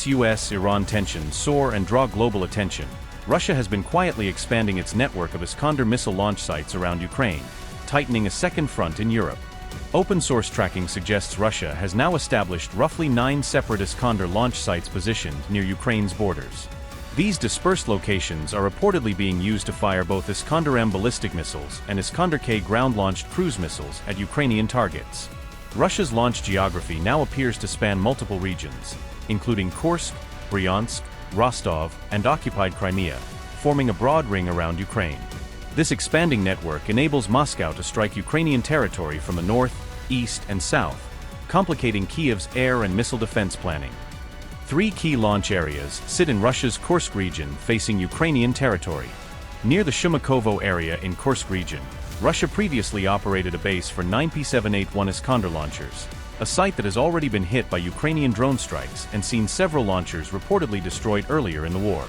US-Iran tensions soar and draw global attention. Russia has been quietly expanding its network of Iskander missile launch sites around Ukraine, tightening a second front in Europe. Open-source tracking suggests Russia has now established roughly 9 separate Iskander launch sites positioned near Ukraine's borders. These dispersed locations are reportedly being used to fire both Iskander-M ballistic missiles and Iskander-K ground-launched cruise missiles at Ukrainian targets. Russia's launch geography now appears to span multiple regions, including Kursk, Bryansk, Rostov, and occupied Crimea, forming a broad ring around Ukraine. This expanding network enables Moscow to strike Ukrainian territory from the north, east, and south, complicating Kyiv's air and missile defense planning. 3 key launch areas sit in Russia's Kursk region facing Ukrainian territory. Near the Shumakovo area in Kursk region, Russia previously operated a base for 9 P-781 Iskander launchers, a site that has already been hit by Ukrainian drone strikes and seen several launchers reportedly destroyed earlier in the war.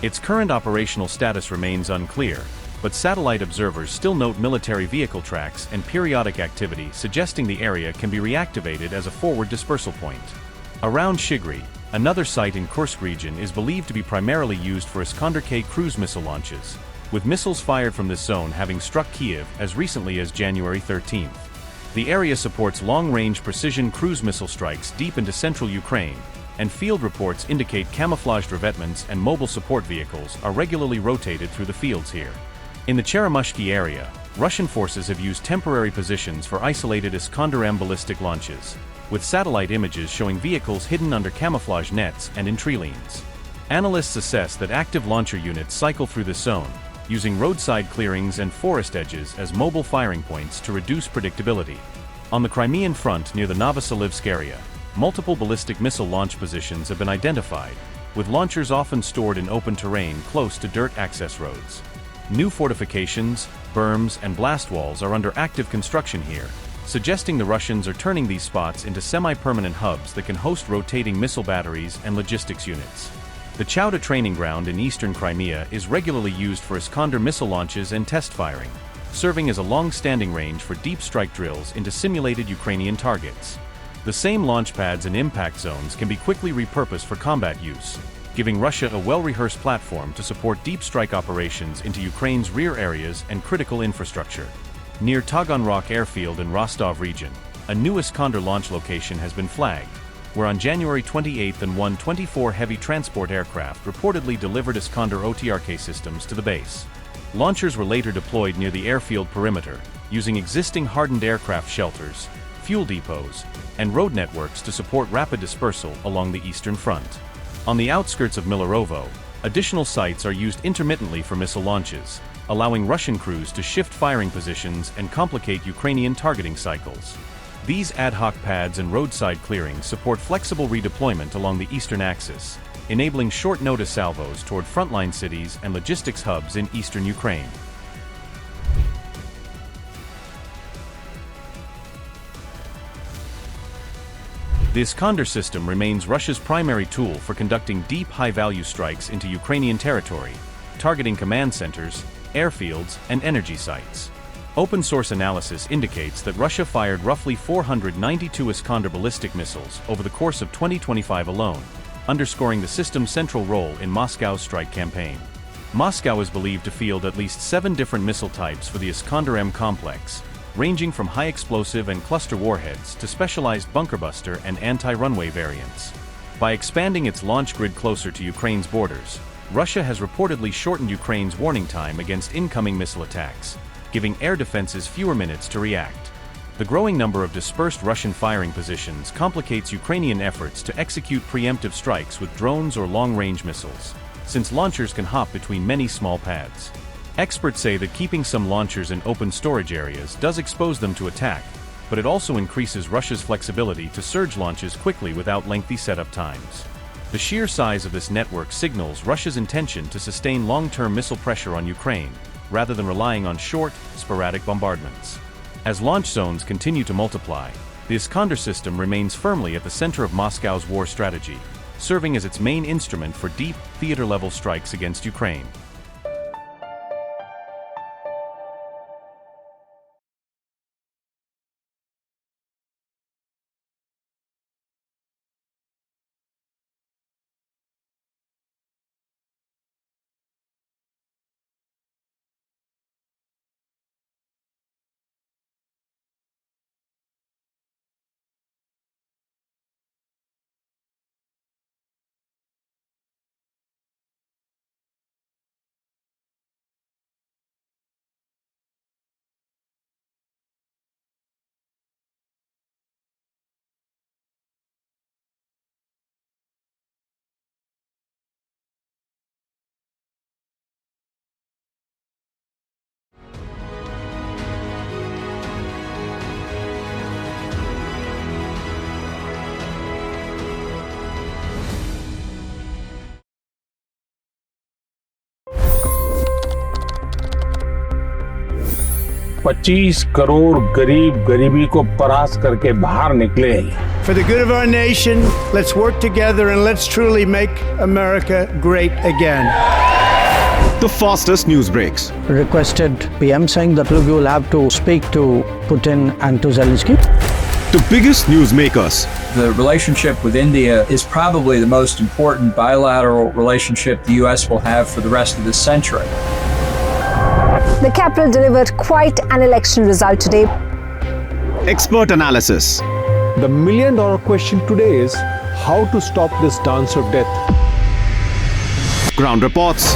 Its current operational status remains unclear, but satellite observers still note military vehicle tracks and periodic activity suggesting the area can be reactivated as a forward dispersal point. Around Shigri, another site in Kursk region is believed to be primarily used for Iskander-K cruise missile launches, with missiles fired from this zone having struck Kyiv as recently as January 13. The area supports long-range precision cruise missile strikes deep into central Ukraine, and field reports indicate camouflaged revetments and mobile support vehicles are regularly rotated through the fields here. In the Cheremishki area, Russian forces have used temporary positions for isolated Iskander-M ballistic launches, with satellite images showing vehicles hidden under camouflage nets and in tree lanes. Analysts assess that active launcher units cycle through this zone, using roadside clearings and forest edges as mobile firing points to reduce predictability. On the Crimean front near the Novoselivsk area, multiple ballistic missile launch positions have been identified, with launchers often stored in open terrain close to dirt access roads. New fortifications, berms, and blast walls are under active construction here, suggesting the Russians are turning these spots into semi-permanent hubs that can host rotating missile batteries and logistics units. The Chauda training ground in eastern Crimea is regularly used for Iskander missile launches and test firing, serving as a long-standing range for deep strike drills into simulated Ukrainian targets. The same launch pads and impact zones can be quickly repurposed for combat use, giving Russia a well-rehearsed platform to support deep strike operations into Ukraine's rear areas and critical infrastructure. Near Taganrog airfield in Rostov region, a new Iskander launch location has been flagged, where on January 28 and 124 heavy transport aircraft reportedly delivered Iskander OTRK systems to the base. Launchers were later deployed near the airfield perimeter, using existing hardened aircraft shelters, fuel depots, and road networks to support rapid dispersal along the eastern front. On the outskirts of Milarovo, additional sites are used intermittently for missile launches, allowing Russian crews to shift firing positions and complicate Ukrainian targeting cycles. These ad hoc pads and roadside clearings support flexible redeployment along the eastern axis, enabling short-notice salvos toward frontline cities and logistics hubs in eastern Ukraine. The Iskander system remains Russia's primary tool for conducting deep, high-value strikes into Ukrainian territory, targeting command centers, airfields, and energy sites. Open-source analysis indicates that Russia fired roughly 492 Iskander ballistic missiles over the course of 2025 alone, underscoring the system's central role in Moscow's strike campaign. Moscow is believed to field at least 7 different missile types for the Iskander-M complex, ranging from high-explosive and cluster warheads to specialized bunkerbuster and anti-runway variants. By expanding its launch grid closer to Ukraine's borders, Russia has reportedly shortened Ukraine's warning time against incoming missile attacks, giving air defenses fewer minutes to react. The growing number of dispersed Russian firing positions complicates Ukrainian efforts to execute preemptive strikes with drones or long-range missiles, since launchers can hop between many small pads. Experts say that keeping some launchers in open storage areas does expose them to attack, but it also increases Russia's flexibility to surge launches quickly without lengthy setup times. The sheer size of this network signals Russia's intention to sustain long-term missile pressure on Ukraine, rather than relying on short, sporadic bombardments. As launch zones continue to multiply, the Iskander system remains firmly at the center of Moscow's war strategy, serving as its main instrument for deep, theater-level strikes against Ukraine. 25 crore गरीब गरीबी को परास्त करके बाहर निकले। For the good of our nation, let's work together and let's truly make America great again. The fastest news breaks. Requested PM saying that look, you will have to speak to Putin and to Zelensky. The biggest news makers. The relationship with India is probably the most important bilateral relationship the US will have for the rest of this century. The capital delivered quite an election result today. Expert analysis. The million-dollar question today is how to stop this dance of death. Ground reports.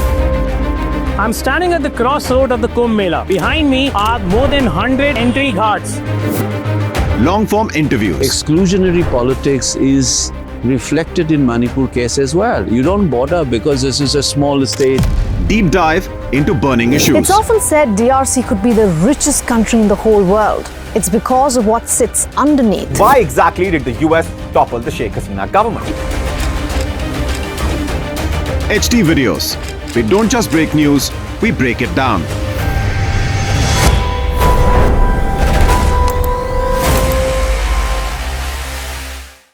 I'm standing at the crossroad of the Kumbh Mela. Behind me are more than 100 entry guards. Long-form interviews. Exclusionary politics is reflected in Manipur case as well. You don't bother because this is a small state. Deep dive into burning issues. It's often said DRC could be the richest country in the whole world. It's because of what sits underneath. Why exactly did the US topple the Sheikh Hasina government? HT videos. We don't just break news, we break it down.